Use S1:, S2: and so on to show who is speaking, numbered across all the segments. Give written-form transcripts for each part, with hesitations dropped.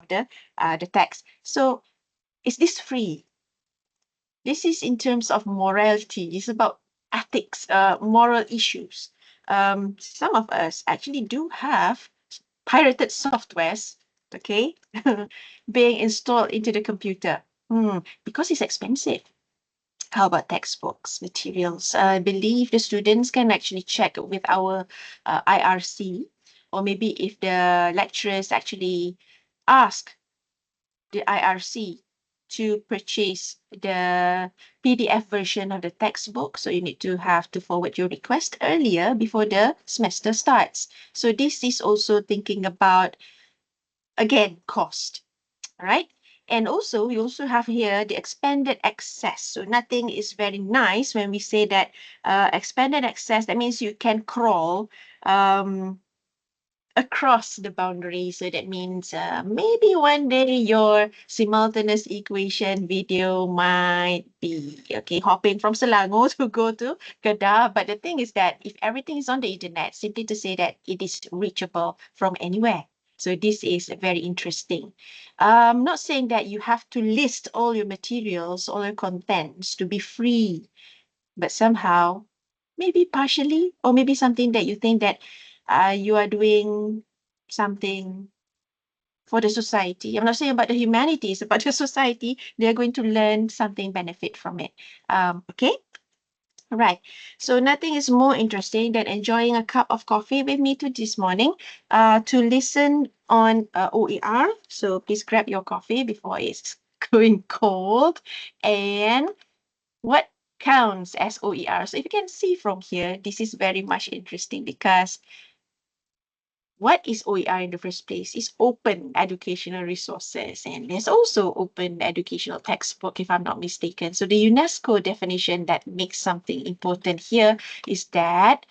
S1: the text. So is this free? This is in terms of morality. It's about ethics, moral issues. Some of us actually do have pirated softwares, okay, being installed into the computer. Because it's expensive. How about textbooks, materials? I believe the students can actually check with our IRC, or maybe if the lecturers actually ask the IRC to purchase the PDF version of the textbook. So you need to have to forward your request earlier before the semester starts. So this is also thinking about, again, cost, right? And also, we also have here the expanded access. So nothing is very nice when we say that expanded access, that means you can crawl across the boundary. So that means maybe one day your simultaneous equation video might be, okay, hopping from Selangor to go to Kedah. But the thing is that if everything is on the internet, simply to say that it is reachable from anywhere. So this is very interesting. I'm not saying that you have to list all your materials, all your contents to be free, but somehow, maybe partially, or maybe something that you think that you are doing something for the society. I'm not saying about the humanities, about the society. They're going to learn something benefit from it. Okay. Right. So nothing is more interesting than enjoying a cup of coffee with me too this morning to listen on OER. So please grab your coffee before it's going cold. And what counts as OER? So if you can see from here, this is very much interesting because what is OER in the first place? It's open educational resources, and there's also open educational textbook, if I'm not mistaken. So the UNESCO definition that makes something important here is that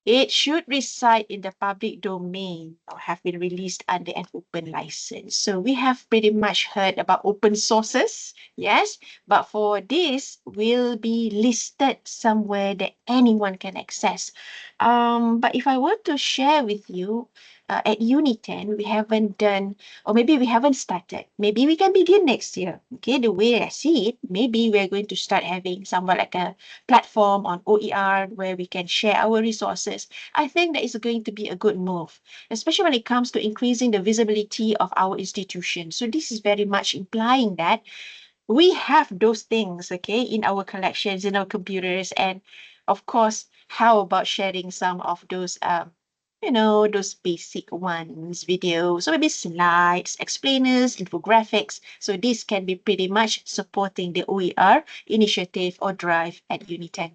S1: it should reside in the public domain or have been released under an open license. So we have pretty much heard about open sources, yes, but for this will be listed somewhere that anyone can access. But if I were to share with you, at Uni10, we haven't done, or maybe we haven't started. Maybe we can begin next year. Okay, the way I see it, maybe we're going to start having somewhat like a platform on OER where we can share our resources. I think that is going to be a good move, especially when it comes to increasing the visibility of our institution. So this is very much implying that we have those things, okay, in our collections, in our computers. And of course, how about sharing some of those those basic ones, videos, so maybe slides, explainers, infographics. So this can be pretty much supporting the OER initiative or drive at Uni10.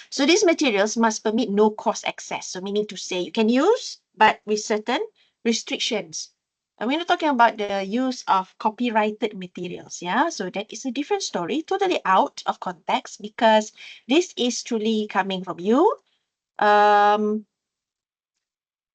S1: So these materials must permit no cost access. So meaning to say you can use, but with certain restrictions. And we're not talking about the use of copyrighted materials. Yeah, so that is a different story, totally out of context because this is truly coming from you.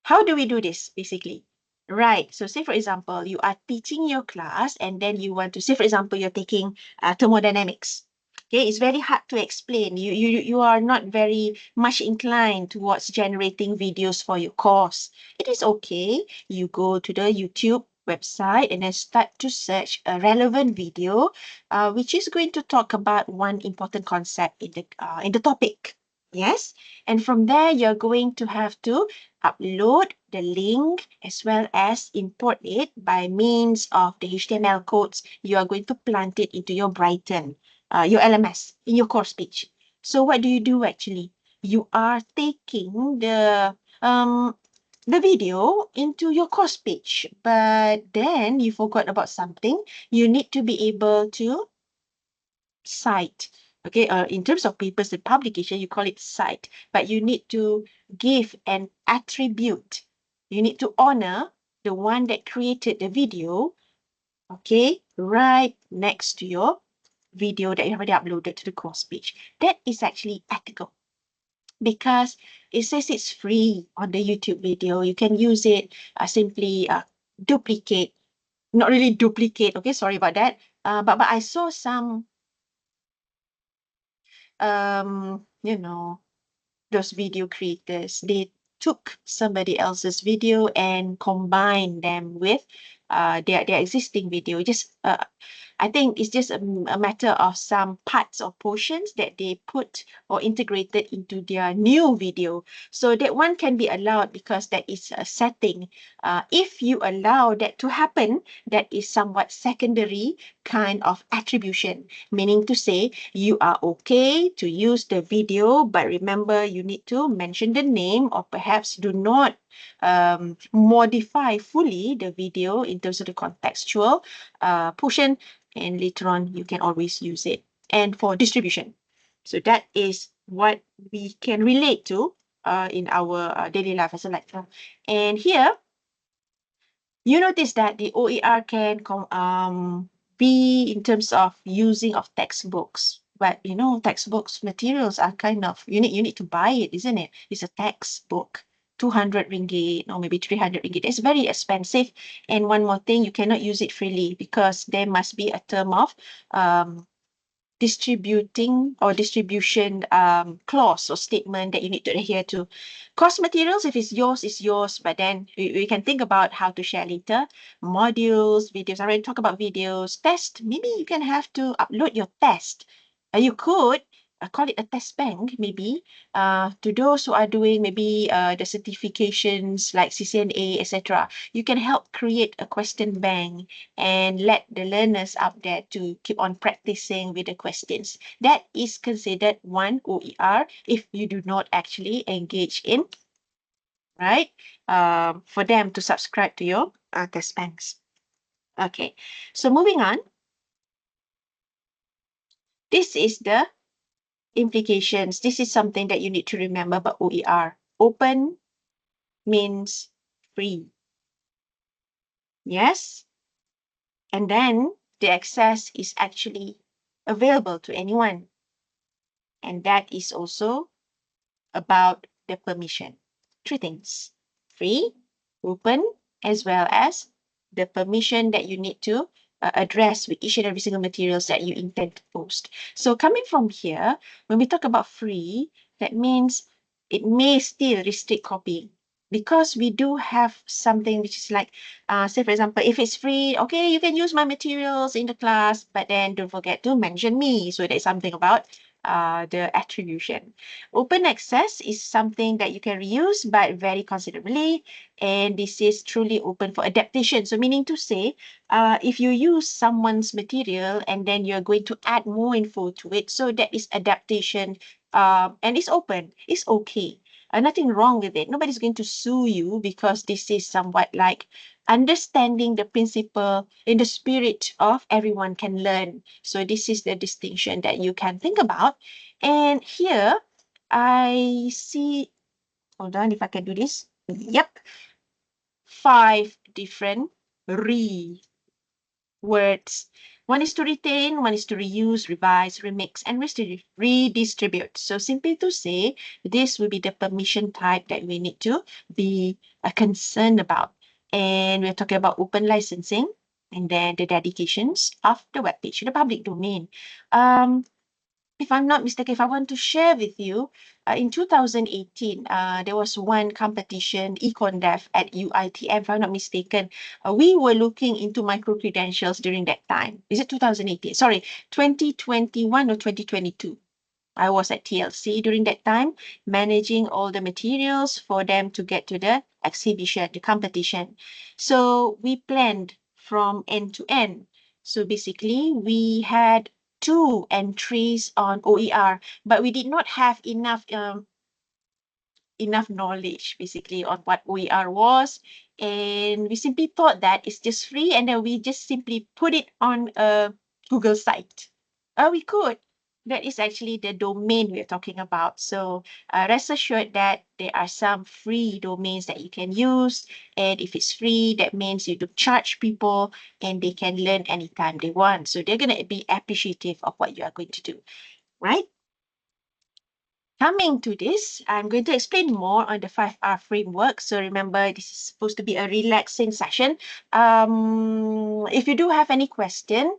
S1: How do we do this basically? Right. So say for example, you are teaching your class and then you want to say for example, you're taking thermodynamics. Okay, it's very hard to explain. You are not very much inclined towards generating videos for your course. It is okay. You go to the YouTube website and then start to search a relevant video, which is going to talk about one important concept in the topic. Yes, and from there you're going to have to upload the link as well as import it by means of the HTML codes. You are going to plant it into your Brighton, your LMS, in your course page. So what do you do actually? You are taking the video into your course page, but then you forgot about something. You need to be able to cite. Okay, in terms of papers and publication, you call it cite, but you need to give an attribute. You need to honor the one that created the video, okay, right next to your video that you already uploaded to the course page. That is actually ethical because it says it's free on the YouTube video. You can use it, simply duplicate, not really duplicate, okay, sorry about that. But I saw some those video creators, they took somebody else's video and combined them with their existing video. Just I think it's just a matter of some parts or portions that they put or integrated into their new video. So that one can be allowed because that is a setting. If you allow that to happen, that is somewhat secondary kind of attribution, meaning to say you are okay to use the video, but remember you need to mention the name or perhaps do not modify fully the video in terms of the contextual portion, and later on you can always use it. And for distribution, so that is what we can relate to in our daily life as a lecturer. And here you notice that the OER can be in terms of using of textbooks. But you know, textbooks materials are kind of you need to buy it, isn't it? It's a textbook, 200 ringgit or maybe 300 ringgit. It's very expensive. And one more thing, you cannot use it freely because there must be a term of distributing or distribution clause or statement that you need to adhere to. Course materials, if it's yours, but then we can think about how to share later. Modules, videos, I already talked about videos. Test, maybe you can have to upload your test. You could call it a test bank, maybe, to those who are doing maybe the certifications like CCNA, etc. You can help create a question bank and let the learners out there to keep on practicing with the questions. That is considered one OER if you do not actually engage in, right? For them to subscribe to your test banks. Okay, so moving on. This is the implications. This is something that you need to remember about OER. Open means free. Yes? And then the access is actually available to anyone. And that is also about the permission. Three things: free, open, as well as the permission that you need to address with each and every single materials that you intend to post. So coming from here, when we talk about free, that means it may still restrict copying, because we do have something which is like, say for example, if it's free, okay, you can use my materials in the class, but then don't forget to mention me. So there's something about the attribution. Open access is something that you can reuse, but very considerably. And this is truly open for adaptation. So meaning to say, if you use someone's material and then you're going to add more info to it, so that is adaptation, and it's open, it's okay. Nothing wrong with it. Nobody's going to sue you because this is somewhat like understanding the principle in the spirit of everyone can learn. So this is the distinction that you can think about. And here I see, hold on if I can do this. Yep, 5 different words. One is to retain, one is to reuse, revise, remix, and redistribute. So simply to say, this will be the permission type that we need to be concerned about. And we're talking about open licensing, and then the dedications of the webpage to the public domain. If I'm not mistaken, if I want to share with you, in 2018, there was one competition, EconDev at UITM, if I'm not mistaken. We were looking into micro-credentials during that time. Is it 2018? Sorry, 2021 or 2022. I was at TLC during that time, managing all the materials for them to get to the exhibition, the competition. So we planned from end to end. So basically, we had 2 entries on OER, but we did not have enough knowledge basically on what OER was, and we simply thought that it's just free, and then we just simply put it on a Google site. We could. That is actually the domain we're talking about. So rest assured that there are some free domains that you can use, and if it's free, that means you don't charge people and they can learn anytime they want. So they're going to be appreciative of what you are going to do, right? Coming to this, I'm going to explain more on the 5R framework. So remember, this is supposed to be a relaxing session. If you do have any question,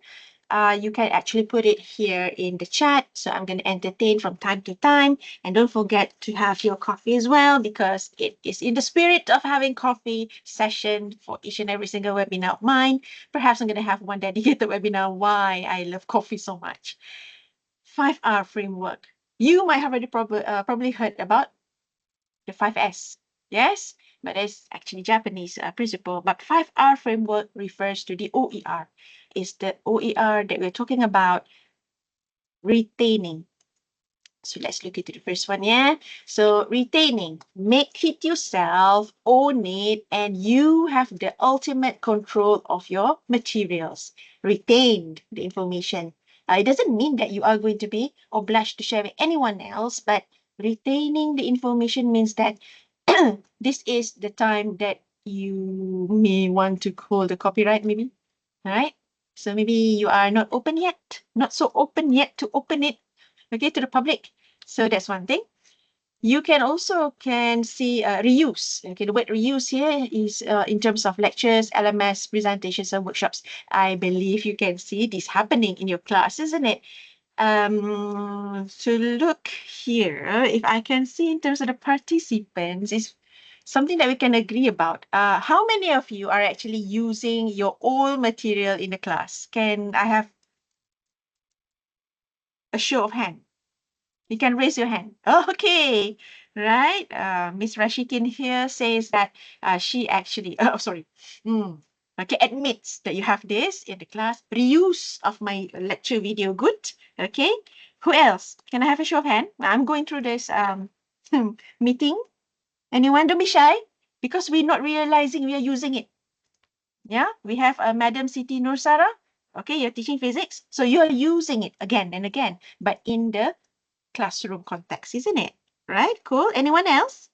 S1: you can actually put it here in the chat. So I'm going to entertain from time to time. And don't forget to have your coffee as well, because it is in the spirit of having coffee session for each and every single webinar of mine. Perhaps I'm going to have one dedicated webinar why I love coffee so much. 5R framework. You might have already probably heard about the 5S. Yes, but it's actually Japanese principle. But 5R framework refers to the OER. Is the OER that we're talking about retaining. So let's look into the first one, yeah? So retaining, make it yourself, own it, and you have the ultimate control of your materials. Retained the information. It doesn't mean that you are going to be obliged to share with anyone else, but retaining the information means that this is the time that you may want to hold the copyright, maybe, all right? So maybe you are not open yet, not so open yet to open it, okay, to the public. So that's one thing. You can also see reuse. Okay, the word reuse here is in terms of lectures, LMS, presentations, and workshops. I believe you can see this happening in your class, isn't it? To look here, if I can see in terms of the participants, is something that we can agree about. How many of you are actually using your old material in the class? Can I have a show of hand? You can raise your hand. Okay, right. Miss Rashikin here says that she actually, oh, sorry. Okay, admits that you have this in the class. Reuse of my lecture video, good. Okay, who else? Can I have a show of hand? I'm going through this meeting. Anyone? Don't be shy, because we're not realizing we are using it. Yeah, we have Madam Siti Nursara. Okay, you're teaching physics, so you're using it again and again, but in the classroom context, isn't it? Right? Cool. Anyone else?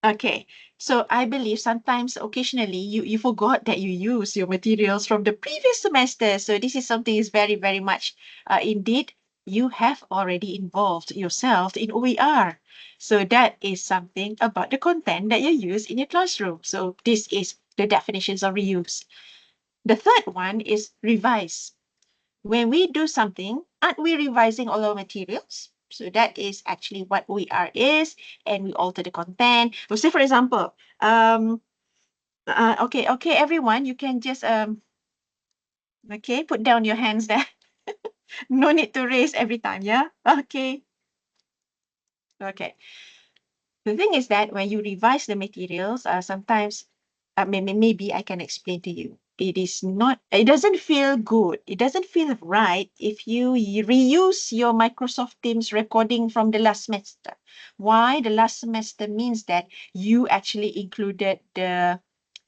S1: Okay. So I believe sometimes, occasionally, you forgot that you use your materials from the previous semester. So this is something is very, very much indeed, you have already involved yourself in OER. So that is something about the content that you use in your classroom. So this is the definitions of reuse. The third one is revise. When we do something, aren't we revising all our materials? So that is actually what OER is, and we alter the content. So say, for example, okay, everyone, you can just okay, put down your hands there. No need to raise every time, yeah? Okay. Okay. The thing is that when you revise the materials, sometimes maybe I can explain to you. It doesn't feel good. It doesn't feel right if you reuse your Microsoft Teams recording from the last semester. Why? The last semester means that you actually included the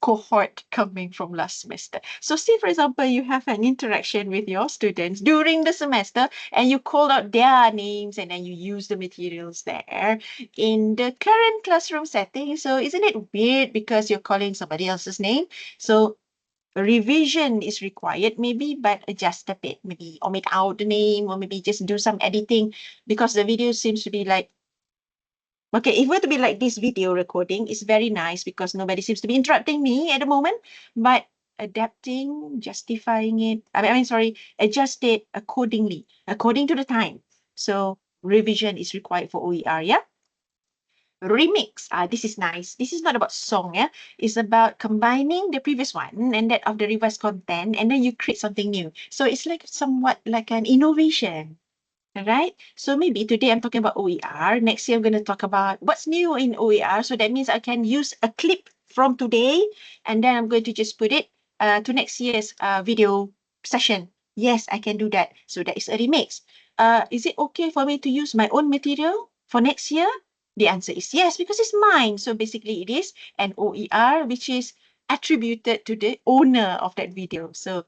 S1: cohort coming from last semester. So say, for example, you have an interaction with your students during the semester and you call out their names and then you use the materials there in the current classroom setting. So isn't it weird because you're calling somebody else's name? So a revision is required maybe, but adjust a bit, maybe omit out the name or maybe just do some editing, because the video seems to be like, okay, if it were to be like this video recording, it's very nice because nobody seems to be interrupting me at the moment, but adapting, justifying it, sorry, adjust it accordingly, according to the time. So revision is required for OER, yeah? Remix. This is nice. This is not about song, yeah. It's about combining the previous one and that of the revised content, and then you create something new. So it's like somewhat like an innovation. All right. So maybe today I'm talking about OER. Next year I'm going to talk about what's new in OER. So that means I can use a clip from today, and then I'm going to just put it to next year's video session. Yes, I can do that. So that is a remix. Is it okay for me to use my own material for next year? The answer is yes, because it's mine. So basically it is an OER, which is attributed to the owner of that video. So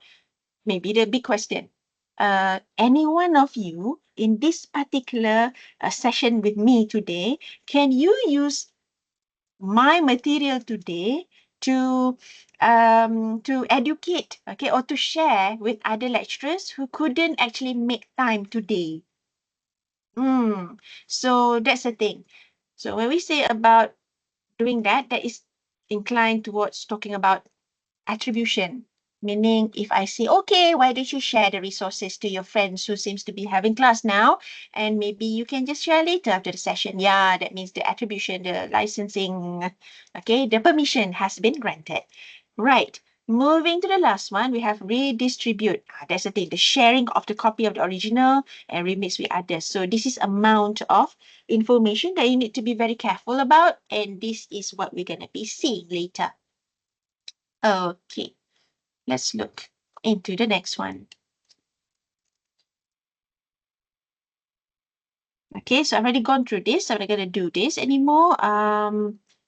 S1: maybe the big question, any one of you in this particular session with me today, can you use my material today to educate, okay, or to share with other lecturers who couldn't actually make time today? So that's the thing. So when we say about doing that, that is inclined towards talking about attribution. Meaning, if I say, okay, why don't you share the resources to your friends who seems to be having class now, and maybe you can just share later after the session. Yeah, that means the attribution, the licensing, okay, the permission has been granted. Right. Moving to the last one, we have redistribute. That's the thing, the sharing of the copy of the original and remix with others. So this is amount of information that you need to be very careful about, and this is what we're going to be seeing later. Okay, let's look into the next one. Okay, so I've already gone through this. I'm not going to do this anymore.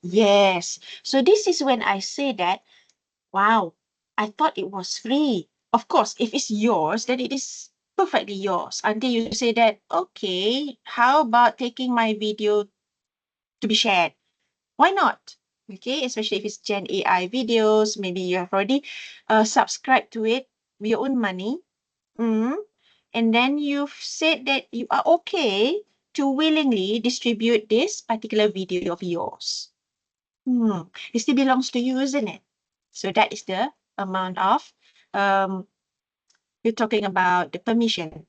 S1: Yes. So this is when I say that, wow, I thought it was free. Of course, if it's yours, then it is perfectly yours. Until you say that, okay, how about taking my video to be shared? Why not? Okay, especially if it's Gen AI videos, maybe you have already subscribed to it with your own money. Mm. And then you've said that you are okay to willingly distribute this particular video of yours. It still belongs to you, isn't it? So that is the amount of, um, you're talking about the permission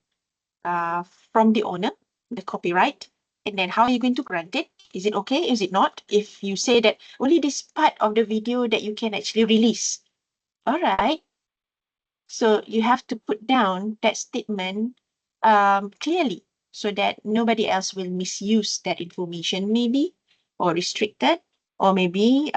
S1: from the owner, the copyright. And then how are you going to grant it? Is it okay? Is it not? If you say that only this part of the video that you can actually release. All right. So you have to put down that statement clearly so that nobody else will misuse that information maybe, or restrict it, or maybe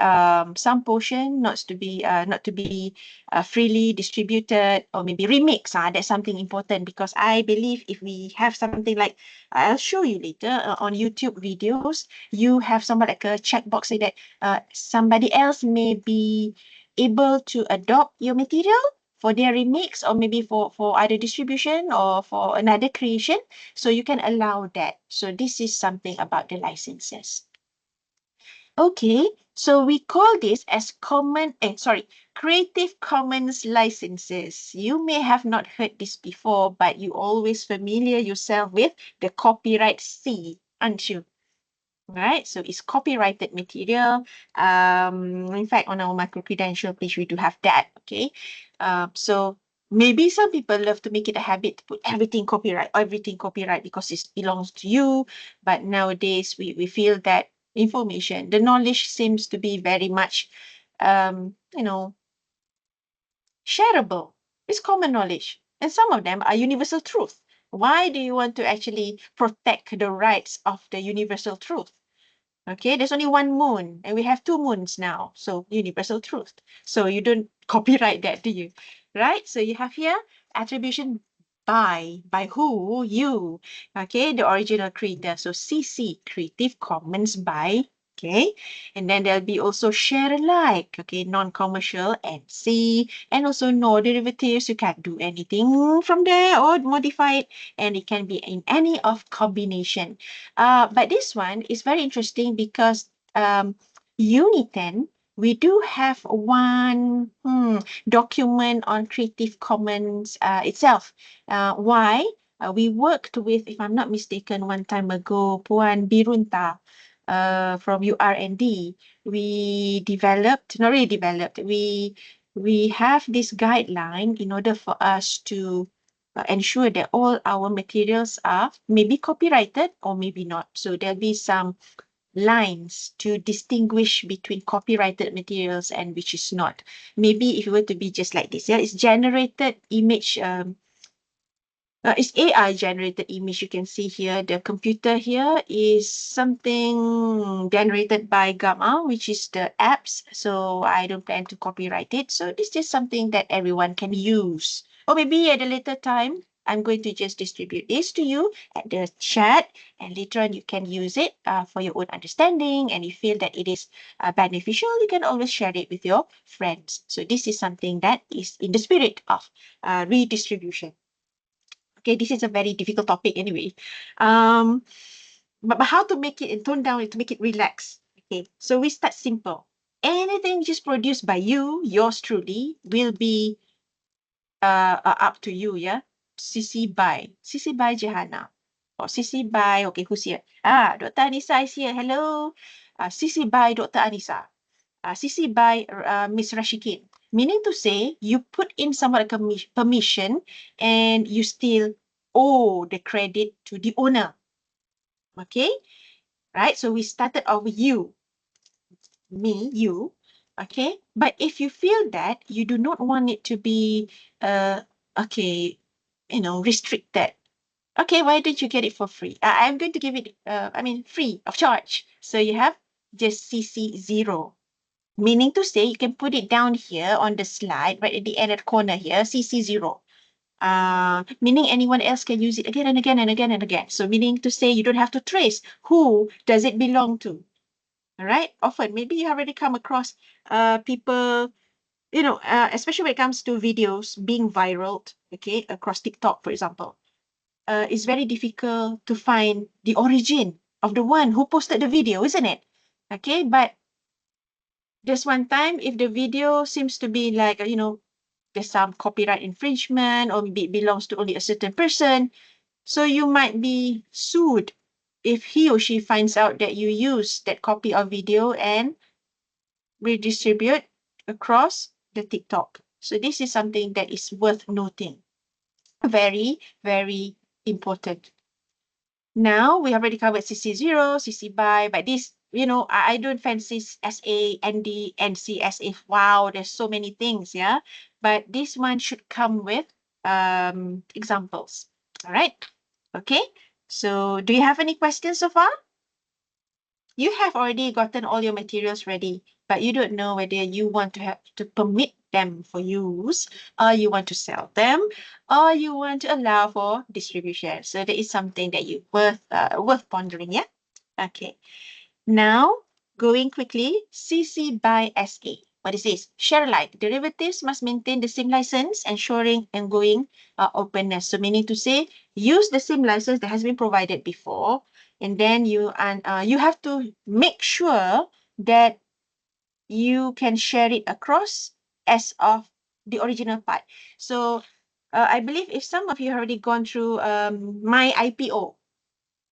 S1: some portion not to be freely distributed, or maybe remix. That's something important, because I believe if we have something like, I'll show you later on YouTube videos, you have somewhat like a checkbox say that somebody else may be able to adopt your material for their remix, or maybe for either distribution or for another creation. So you can allow that. So this is something about the licenses. Okay, so we call this as Creative Commons licenses. You may have not heard this before, but you always familiar yourself with the copyright C, aren't you? Right, so it's copyrighted material. In fact, on our micro credential page, we do have that. Okay, so maybe some people love to make it a habit to put everything copyright because it belongs to you. But nowadays, we feel that information, the knowledge seems to be very much, you know, shareable. It's common knowledge, and some of them are universal truth. Why do you want to actually protect the rights of the universal truth? Okay, there's only one moon, and we have two moons now. So universal truth. So you don't copyright that, do you? Right? So you have here attribution by who? You. Okay, the original creator. So CC, Creative Commons by. Okay, and then there'll be also share alike. Okay, non-commercial NC, and also no derivatives. You can't do anything from there or modify it, and it can be in any of combination. But this one is very interesting because Unit 10, we do have one document on Creative Commons itself. Why? We worked with, if I'm not mistaken, one time ago, Puan Birunta from URND. We developed, not really developed, we have this guideline in order for us to ensure that all our materials are maybe copyrighted or maybe not. So there'll be some lines to distinguish between copyrighted materials and which is not. Maybe if it were to be just like this, yeah, it's generated image, it's AI generated image. You can see here, the computer here is something generated by Gamma, which is the apps. So I don't plan to copyright it. So this is something that everyone can use. Or maybe at a later time, I'm going to just distribute this to you at the chat, and later on you can use it for your own understanding. And you feel that it is beneficial, you can always share it with your friends. So this is something that is in the spirit of redistribution. Okay, this is a very difficult topic anyway. But how to make it and tone down it to make it relax. Okay, so we start simple. Anything just produced by you, yours truly, will be up to you, yeah. CC by Jehana, or CC by, okay, who's here? Dr. Anissa is here. Hello. CC by Dr. Anissa. CC by Miss Rashikin. Meaning to say, you put in somewhat like a permission and you still owe the credit to the owner. Okay, right? So we started off with you, me, you. Okay, but if you feel that you do not want it to be, okay, restricted. Okay, why don't you get it for free? I'm going to give it, free of charge. So you have just CC0. Meaning to say, you can put it down here on the slide, right at the end of the corner here, CC0. Meaning anyone else can use it again and again and again and again. So meaning to say, you don't have to trace who does it belong to. All right. Often, maybe you already come across people, especially when it comes to videos being viral, okay, across TikTok, for example. It's very difficult to find the origin of the one who posted the video, isn't it? Okay, but this one time, if the video seems to be like, there's some copyright infringement or maybe it belongs to only a certain person, so you might be sued if he or she finds out that you use that copy of video and redistribute across the TikTok. So this is something that is worth noting. Very, very important. Now we already covered CC0, CC BY, but this, I don't fancy SA, ND, NC as if, wow, there's so many things, yeah. But this one should come with examples. All right. Okay. So do you have any questions so far? You have already gotten all your materials ready, but you don't know whether you want to have to permit them for use, or you want to sell them, or you want to allow for distribution. So that is something that you worth pondering, yeah? Okay. Now, going quickly, CC by SA. What is this? Share alike. Derivatives must maintain the same license, ensuring ongoing openness. So meaning to say, use the same license that has been provided before, and then you have to make sure that you can share it across as of the original part. So I believe if some of you have already gone through my IPO,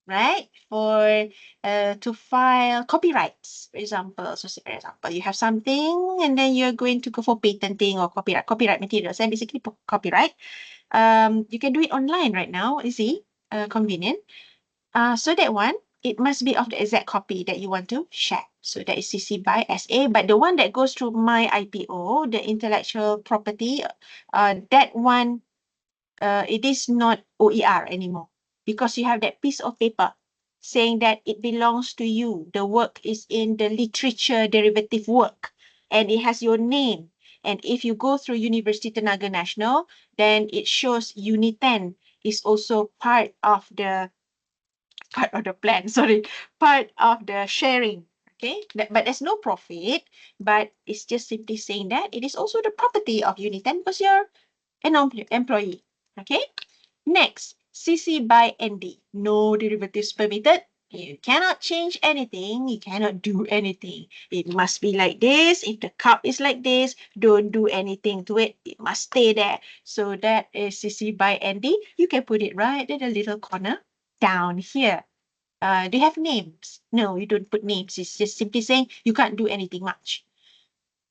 S1: right? For to file copyrights, for example. So say, for example, you have something and then you're going to go for patenting or copyright materials, and basically copyright. You can do it online right now, easy, convenient. So that one, it must be of the exact copy that you want to share. So that is CC by SA. But the one that goes through my IPO, the intellectual property, that one, it is not OER anymore, because you have that piece of paper saying that it belongs to you. The work is in the literature derivative work and it has your name. And if you go through University Tenaga Nasional, then it shows Uniten is also part of the plan, sorry, part of the sharing. Okay, but there's no profit, but it's just simply saying that it is also the property of Uniten because you're an employee. Okay, next, CC by ND. No derivatives permitted. You cannot change anything. You cannot do anything. It must be like this. If the cup is like this, don't do anything to it. It must stay there. So that is CC by ND. You can put it right in the little corner down here. Do you have names? No, you don't put names. It's just simply saying you can't do anything much.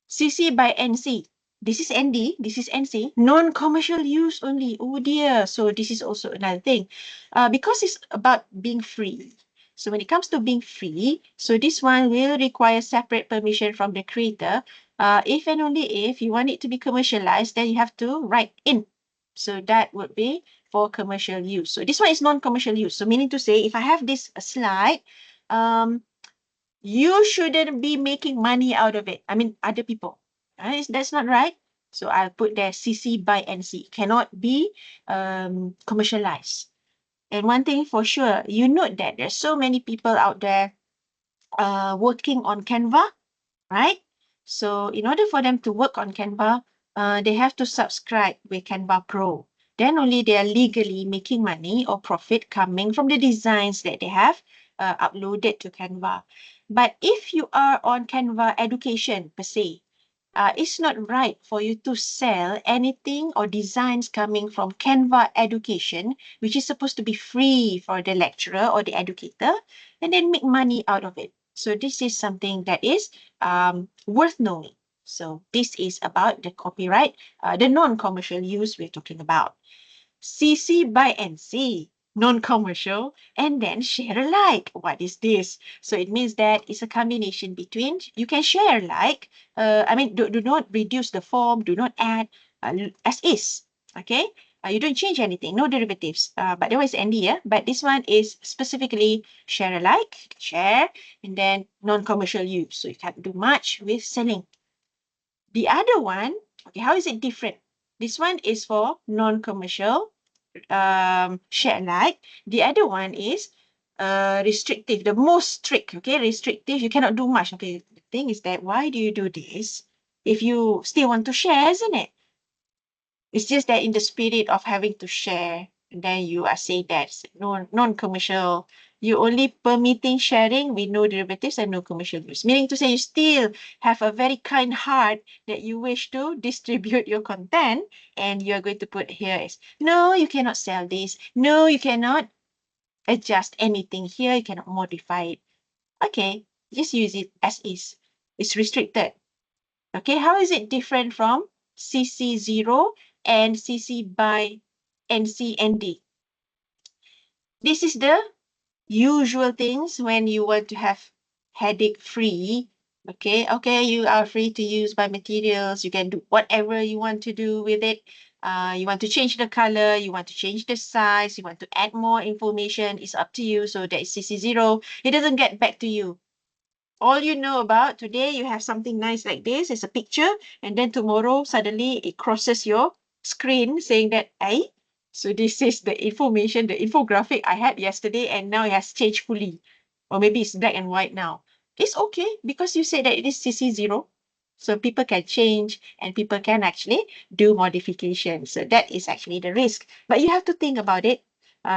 S1: CC by NC. This is ND, this is NC. Non-commercial use only. Oh dear. So this is also another thing. Because it's about being free. So when it comes to being free, so this one will require separate permission from the creator. If and only if you want it to be commercialized, then you have to write in. So that would be for commercial use. So this one is non-commercial use. So meaning to say, if I have this slide, you shouldn't be making money out of it. I mean, other people. That's not right. So I'll put there CC by NC. Cannot be commercialized. And one thing for sure, you note that there's so many people out there working on Canva, right? So in order for them to work on Canva, they have to subscribe with Canva Pro. Then only they are legally making money or profit coming from the designs that they have uploaded to Canva. But if you are on Canva education per se, it's not right for you to sell anything or designs coming from Canva education, which is supposed to be free for the lecturer or the educator, and then make money out of it. So this is something that is worth knowing. So this is about the copyright, the non-commercial use we're talking about. CC by NC, non-commercial, and then share alike. What is this? So it means that it's a combination between, you can share alike, do not reduce the form, do not add, as is, okay? You don't change anything, no derivatives. But that was ND, yeah? But this one is specifically share alike, share, and then non-commercial use. So you can't do much with selling. The other one, okay, how is it different? This one is for non-commercial, share alike. The other one is restrictive, the most strict, okay, restrictive, you cannot do much. Okay, the thing is that why do you do this if you still want to share, isn't it? It's just that in the spirit of having to share, then you are saying that's non-commercial. You only permitting sharing with no derivatives and no commercial use. Meaning to say you still have a very kind heart that you wish to distribute your content, and you're going to put here is, no, you cannot sell this. No, you cannot adjust anything here. You cannot modify it. Okay, just use it as is. It's restricted. Okay, how is it different from CC0 and CC by NCND? This is the usual things when you want to have headache free. Okay, you are free to use by materials. You can do whatever you want to do with it. You want to change the color, you want to change the size, you want to add more information, it's up to you. So that is CC0. It doesn't get back to you. All you know about today, you have something nice like this, it's a picture, and then tomorrow suddenly it crosses your screen saying that, hey, so this is the information, the infographic I had yesterday, and now it has changed fully. Or maybe it's black and white now. It's okay because you said that it is CC0. So people can change and people can actually do modifications. So that is actually the risk. But you have to think about it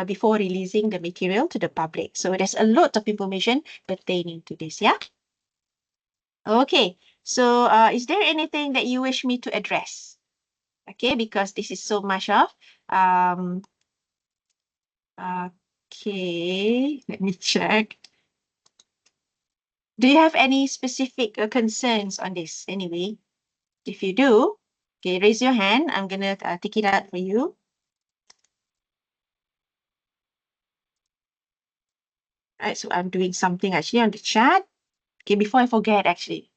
S1: before releasing the material to the public. So there's a lot of information pertaining to this, yeah? Okay, so is there anything that you wish me to address? Okay, because this is so much of, um, okay, let me check. Do you have any specific concerns on this anyway? If you do, okay, raise your hand. I'm gonna take it out for you. All right, so I'm doing something actually on the chat. Okay, before I forget, actually.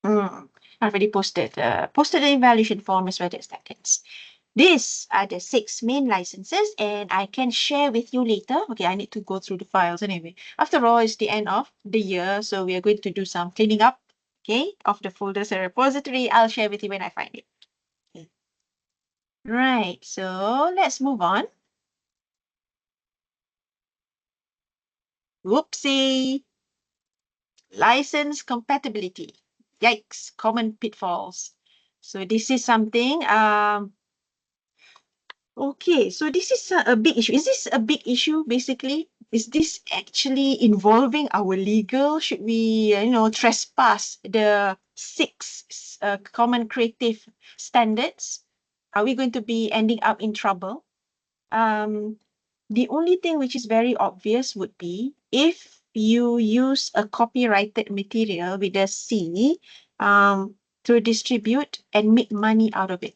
S1: I already posted the evaluation form as well as acceptance. These are the 6 main licenses, and I can share with you later. Okay, I need to go through the files anyway. After all, it's the end of the year, so we are going to do some cleaning up, okay, of the folders and repository. I'll share with you when I find it. Okay. Right, so let's move on. Whoopsie. License compatibility. Yikes, common pitfalls. So this is something, okay, so this is a big issue. Is this a big issue, basically? Is this actually involving our legal? Should we, trespass the 6 common creative standards? Are we going to be ending up in trouble? The only thing which is very obvious would be if you use a copyrighted material with a C to distribute and make money out of it.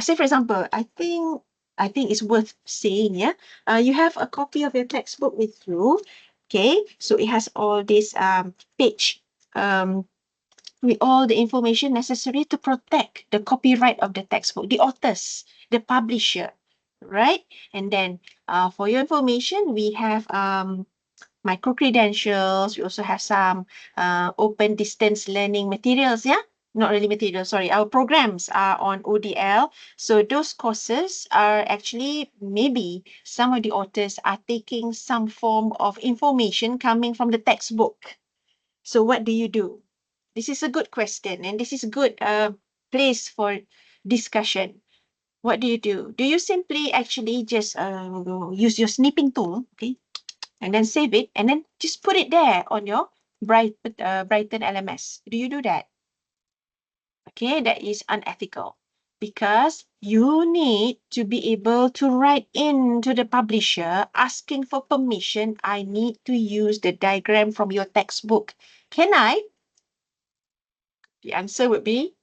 S1: Say for example, I think it's worth saying, yeah. You have a copy of your textbook with you, okay? So it has all this page with all the information necessary to protect the copyright of the textbook, the authors, the publisher, right? And then for your information, we have micro credentials. We also have some open distance learning materials, yeah? Not really materials, sorry. Our programs are on ODL. So those courses are actually, maybe some of the authors are taking some form of information coming from the textbook. So what do you do? This is a good question, and this is a good place for discussion. What do you do? Do you simply actually just use your snipping tool, okay, and then save it, and then just put it there on your Brighton LMS? Do you do that? Okay, that is unethical because you need to be able to write in to the publisher asking for permission. I need to use the diagram from your textbook. Can I? The answer would be,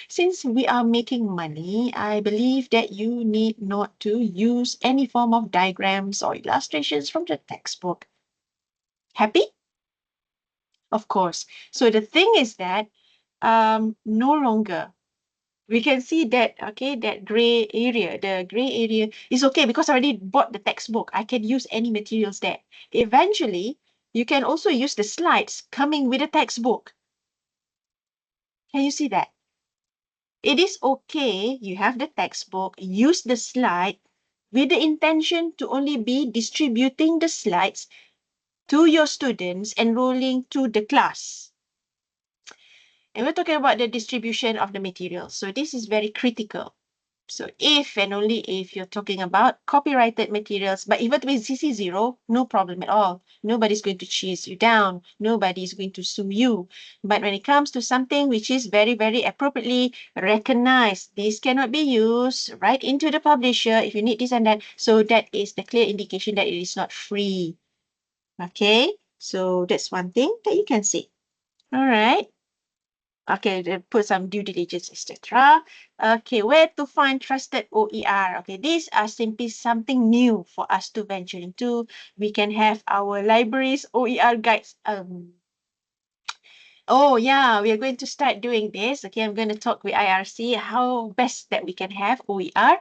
S1: since we are making money, I believe that you need not to use any form of diagrams or illustrations from the textbook. Happy? Of course. So the thing is that no longer we can see that, okay, that gray area, the gray area is okay because I already bought the textbook. I can use any materials there. Eventually, you can also use the slides coming with the textbook. Can you see that? It is okay, you have the textbook, use the slide with the intention to only be distributing the slides to your students enrolling to the class. And we're talking about the distribution of the materials. So this is very critical. So if and only if you're talking about copyrighted materials, but even with CC0, no problem at all. Nobody's going to chase you down. Nobody's going to sue you. But when it comes to something which is very, very appropriately recognized, this cannot be used right into the publisher if you need this and that. So that is the clear indication that it is not free. Okay, so that's one thing that you can see. All right. Okay, then put some due diligence, etc. Okay, where to find trusted OER? Okay, these are simply something new for us to venture into. We can have our libraries OER guides. Oh yeah, we are going to start doing this. Okay, I'm going to talk with IRC how best that we can have OER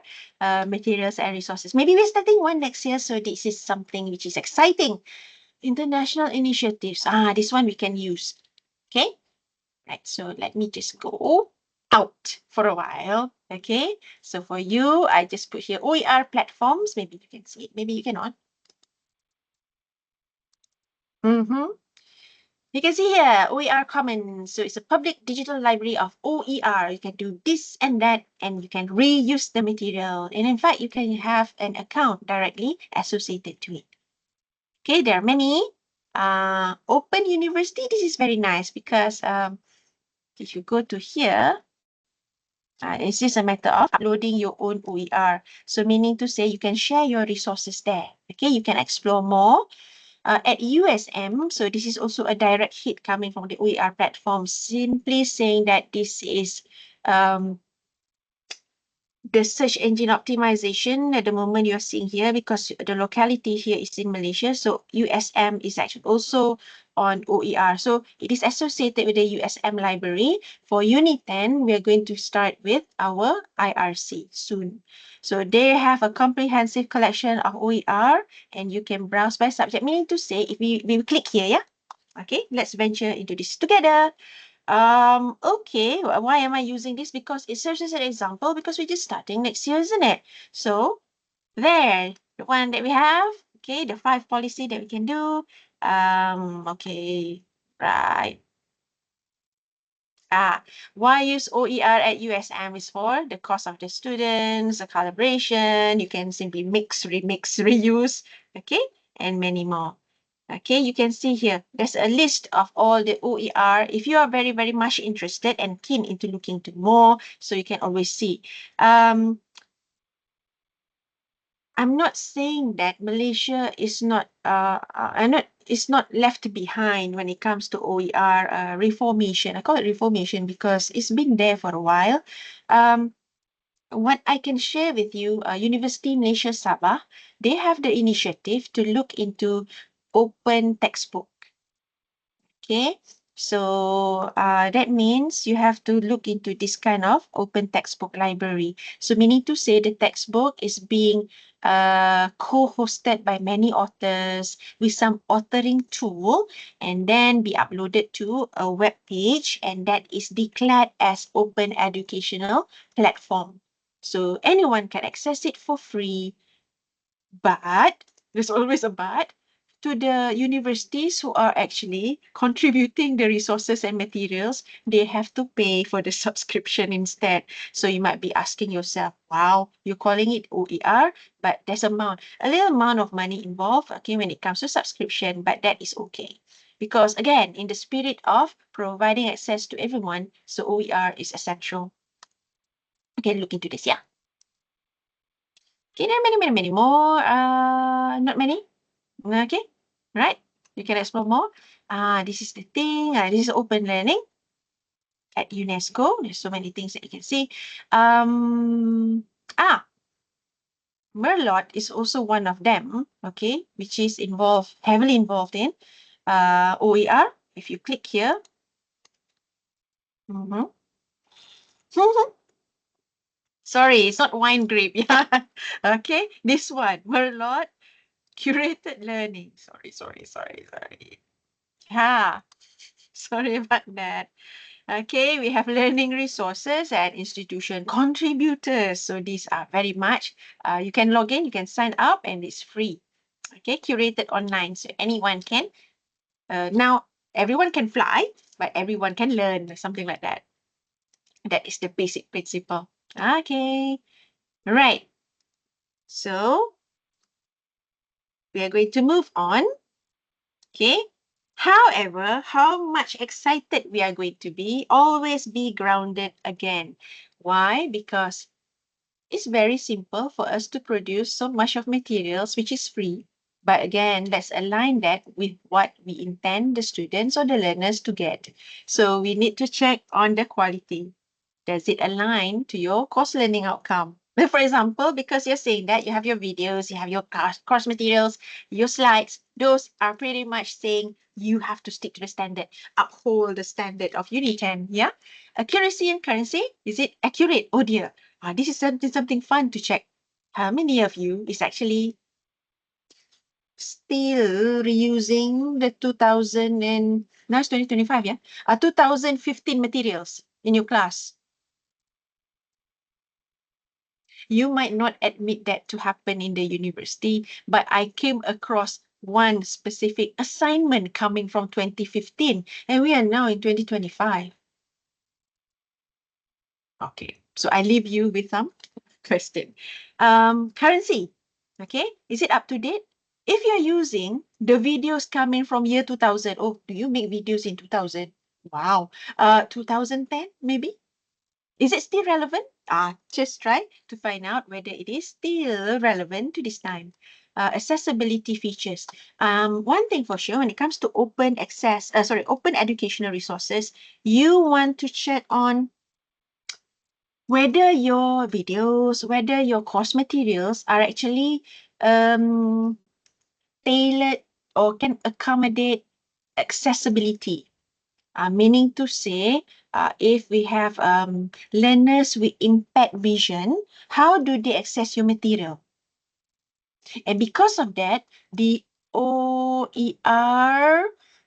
S1: materials and resources. Maybe we're starting one next year, so this is something which is exciting. International initiatives. This one we can use. Okay. Right, so let me just go out for a while. Okay, so for you, I just put here OER platforms. Maybe you can see it, maybe you cannot. You can see here OER Commons. So it's a public digital library of OER. You can do this and that, and you can reuse the material. And in fact, you can have an account directly associated to it. Okay, there are many. Open University, this is very nice because if you go to here, it's just a matter of uploading your own OER. So meaning to say you can share your resources there. Okay, you can explore more. At USM, so this is also a direct hit coming from the OER platform, simply saying that this is the search engine optimization at the moment you're seeing here, because the locality here is in Malaysia. So USM is actually also on OER. So it is associated with the USM library. For Unit 10, we're going to start with our IRC soon. So they have a comprehensive collection of OER, and you can browse by subject, meaning to say, if we click here, yeah? Okay, let's venture into this together. Okay, why am I using this? Because it serves as an example, because we're just starting next year, isn't it? So there, the one that we have, okay, the 5 policy that we can do. Okay, right. Why use OER at USM is for the cost of the students, the calibration, you can simply mix, remix, reuse, okay, and many more. Okay, you can see here, there's a list of all the OER. If you are very, very much interested and keen into looking to more, so you can always see. I'm not saying that Malaysia is not left behind when it comes to OER reformation. I call it reformation because it's been there for a while. What I can share with you, University Malaysia Sabah, they have the initiative to look into open textbook. Okay, so that means you have to look into this kind of open textbook library. So meaning to say the textbook is being co-hosted by many authors with some authoring tool, and then be uploaded to a web page, and that is declared as open educational platform. So anyone can access it for free. But there's always a but, to the universities who are actually contributing the resources and materials, they have to pay for the subscription instead. So you might be asking yourself, wow, you're calling it OER, but there's a little amount of money involved, okay, when it comes to subscription, but that is okay. Because again, in the spirit of providing access to everyone, so OER is essential. Okay, look into this, yeah. Okay, there are many, many, many more. Not many. Okay, right? You can explore more. This is the thing. This is open learning. at UNESCO. There's so many things that you can see. Um, Merlot is also one of them, okay, which is heavily involved in OER. If you click here, mhm. Sorry, it's not wine grape. Yeah, okay, this one, Merlot, curated learning. Sorry. Ha, sorry about that. Okay, we have learning resources and institution contributors. So these are very much, you can log in, you can sign up, and it's free. Okay, curated online, so anyone can. Now, everyone can fly, but everyone can learn, something like that. That is the basic principle. Okay, right. So we are going to move on. Okay. However, how much excited we are going to be, always be grounded again. Why? Because it's very simple for us to produce so much of materials which is free. But again, let's align that with what we intend the students or the learners to get. So we need to check on the quality. Does it align to your course learning outcome? For example, because you're saying that you have your videos, you have your course materials, your slides, those are pretty much saying you have to stick to the standard, uphold the standard of Unit 10. Yeah. Accuracy and currency, is it accurate? Oh dear. This is something fun to check. How many of you is actually still reusing the 2000 and now it's 2025, yeah? 2015 materials in your class? You might not admit that to happen in the university, but I came across one specific assignment coming from 2015, and we are now in 2025. Okay, so I leave you with some question. Currency, okay, is it up to date? If you're using the videos coming from year 2000, oh, do you make videos in 2000? Wow, 2010 maybe? Is it still relevant? Just try to find out whether it is still relevant to this time. Accessibility features. One thing for sure, when it comes to open educational resources, you want to check on whether your videos, whether your course materials are actually tailored or can accommodate accessibility. Meaning to say, if we have learners with impaired vision, how do they access your material? And because of that, the OER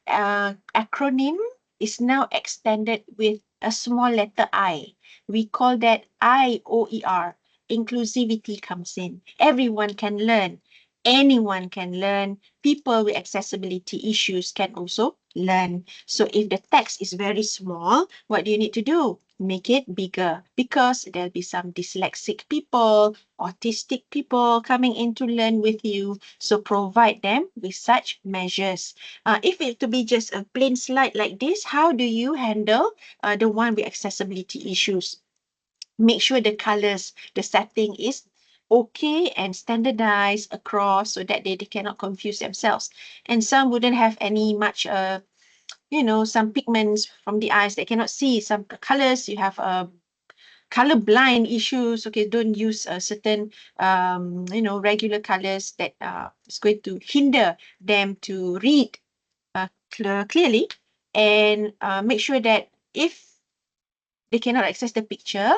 S1: acronym is now extended with a small letter I. We call that IOER. Inclusivity comes in. Everyone can learn. Anyone can learn. People with accessibility issues can also learn. So if the text is very small, what do you need to do? Make it bigger, because there'll be some dyslexic people, autistic people coming in to learn with you. So provide them with such measures. If it to be just a plain slide like this, how do you handle the one with accessibility issues? Make sure the colors, the setting is okay and standardized across so that they cannot confuse themselves. And some wouldn't have any much some pigments from the eyes. They cannot see some colors. You have color blind issues. Okay, don't use a certain regular colors that is going to hinder them to read clearly. And make sure that if they cannot access the picture,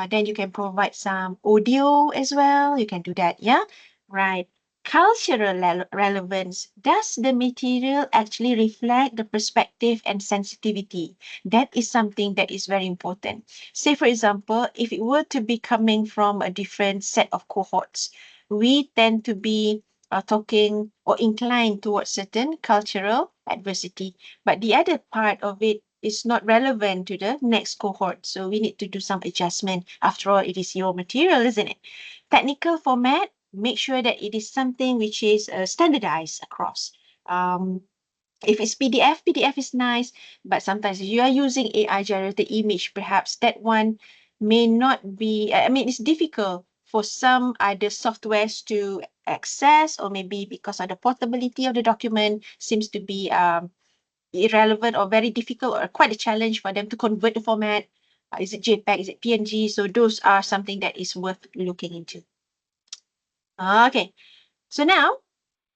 S1: then you can provide some audio as well. You can do that, yeah? Right. Cultural relevance. Does the material actually reflect the perspective and sensitivity? That is something that is very important. Say, for example, if it were to be coming from a different set of cohorts, we tend to be talking or inclined towards certain cultural adversity. But the other part of it is not relevant to the next cohort. So we need to do some adjustment. After all, it is your material, isn't it? Technical format, make sure that it is something which is standardized across. If it's PDF is nice, but sometimes if you are using AI generated image, perhaps that one may not be, it's difficult for some other softwares to access, or maybe because of the portability of the document seems to be irrelevant or very difficult or quite a challenge for them to convert the format. Is it JPEG? Is it PNG? So those are something that is worth looking into. Okay, so now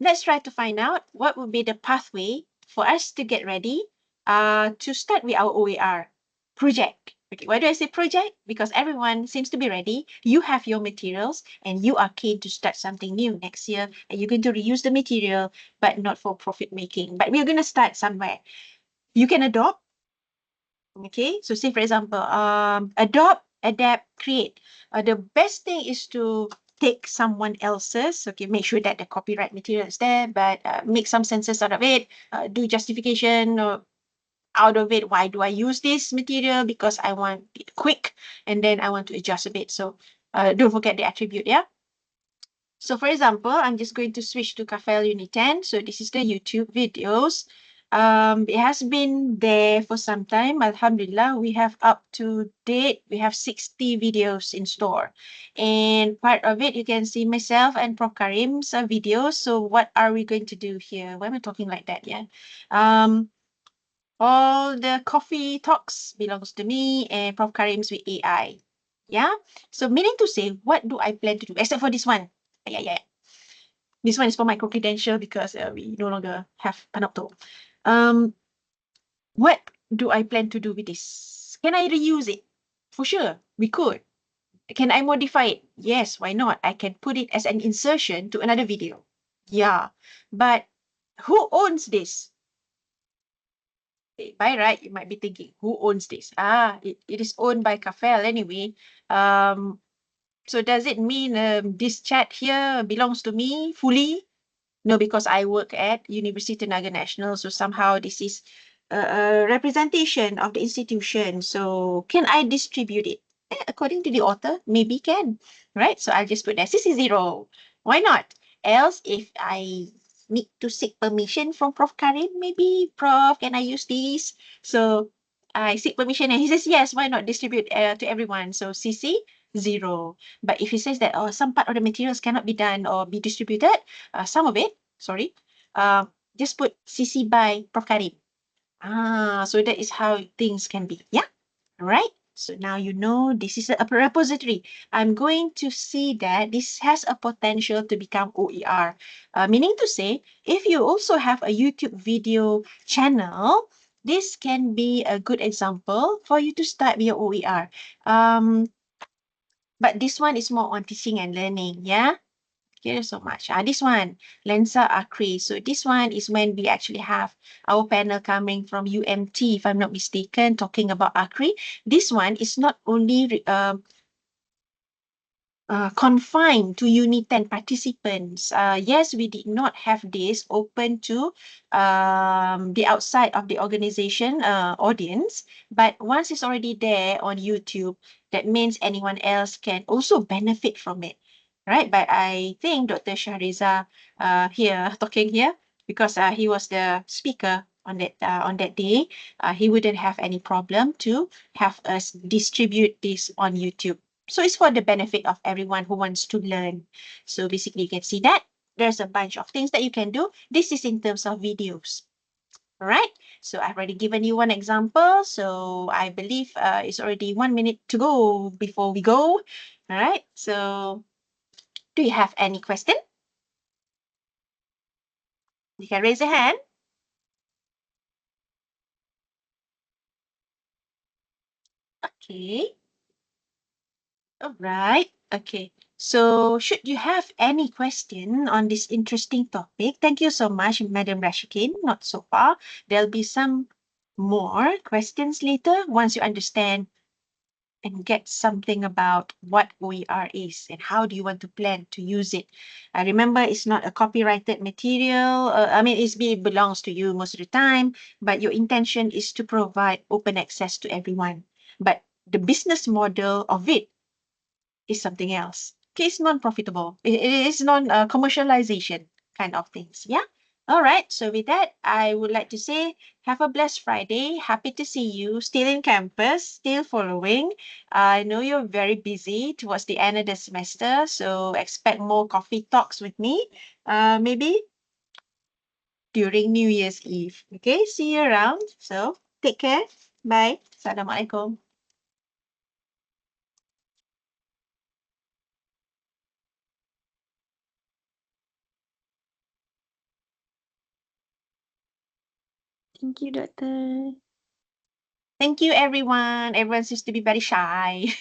S1: let's try to find out what would be the pathway for us to get ready to start with our OER project. Okay, why do I say project? Because everyone seems to be ready. You have your materials and you are keen to start something new next year, and you're going to reuse the material, but not for profit making. But we're going to start somewhere. You can adopt. Okay, so say for example, adopt, adapt, create. The best thing is to take someone else's, okay, make sure that the copyright material is there, but make some senses out of it, do justification out of it. Why do I use this material? Because I want it quick, and then I want to adjust a bit. So don't forget the attribute, yeah? So for example, I'm just going to switch to Kafel Unit 10. So this is the YouTube videos. It has been there for some time. Alhamdulillah, we have up to date, we have 60 videos in store. And part of it, you can see myself and Prof. Karim's videos. So what are we going to do here? Why am I talking like that? Yeah. All the coffee talks belongs to me and Prof. Karim's with AI. Yeah. So meaning to say, what do I plan to do? Except for this one. Yeah. This one is for micro credential because we no longer have Panopto. What do I plan to do with this? Can I reuse it? For sure, we could. Can I modify it? Yes, why not? I can put it as an insertion to another video. Yeah, but who owns this? By right, you might be thinking, who owns this? It is owned by Kafel anyway. So does it mean this chat here belongs to me fully? No, because I work at University Tenaga Nasional, so somehow this is a representation of the institution. So can I distribute it? According to the author, maybe can, right? So I'll just put that CC0. Why not? Else, if I need to seek permission from Prof. Karim, maybe, Prof, can I use this? So I seek permission and he says, yes, why not distribute to everyone? So CC0. But if he says that, oh, some part of the materials cannot be done or be distributed, some of it, sorry, just put CC by Prof. Karim. So that is how things can be. Yeah, all right. So now you know this is a repository. I'm going to see that this has a potential to become OER. Meaning to say, if you also have a YouTube video channel, this can be a good example for you to start with your OER. But this one is more on teaching and learning, yeah? Thank you so much. This one, Lensa Acre. So this one is when we actually have our panel coming from UMT, if I'm not mistaken, talking about Acre. This one is not only confined to Unit 10 participants. Yes, we did not have this open to the outside of the organization audience, but once it's already there on YouTube, that means anyone else can also benefit from it, right? But I think Dr. Shahriza here, talking here, because he was the speaker on that day, he wouldn't have any problem to have us distribute this on YouTube. So it's for the benefit of everyone who wants to learn. So basically, you can see that there's a bunch of things that you can do. This is in terms of videos. All right. So I've already given you one example. So I believe it's already 1 minute to go before we go. All right. So do you have any question? You can raise a hand. Okay. All right. Okay. So should you have any question on this interesting topic, thank you so much, Madam Rashikin. Not so far. There'll be some more questions later once you understand and get something about what OER is and how do you want to plan to use it. Remember, it's not a copyrighted material. I mean, it belongs to you most of the time, but your intention is to provide open access to everyone. But the business model of it is something else. Okay, it's non-profitable. It is non-commercialization kind of things. Yeah. All right. So with that, I would like to say have a blessed Friday. Happy to see you still in campus, still following. I know you're very busy towards the end of the semester, so expect more coffee talks with me. Maybe during New Year's Eve. Okay, see you around. So take care. Bye. Assalamualaikum. Thank you, Doctor. Thank you, everyone. Everyone seems to be very shy.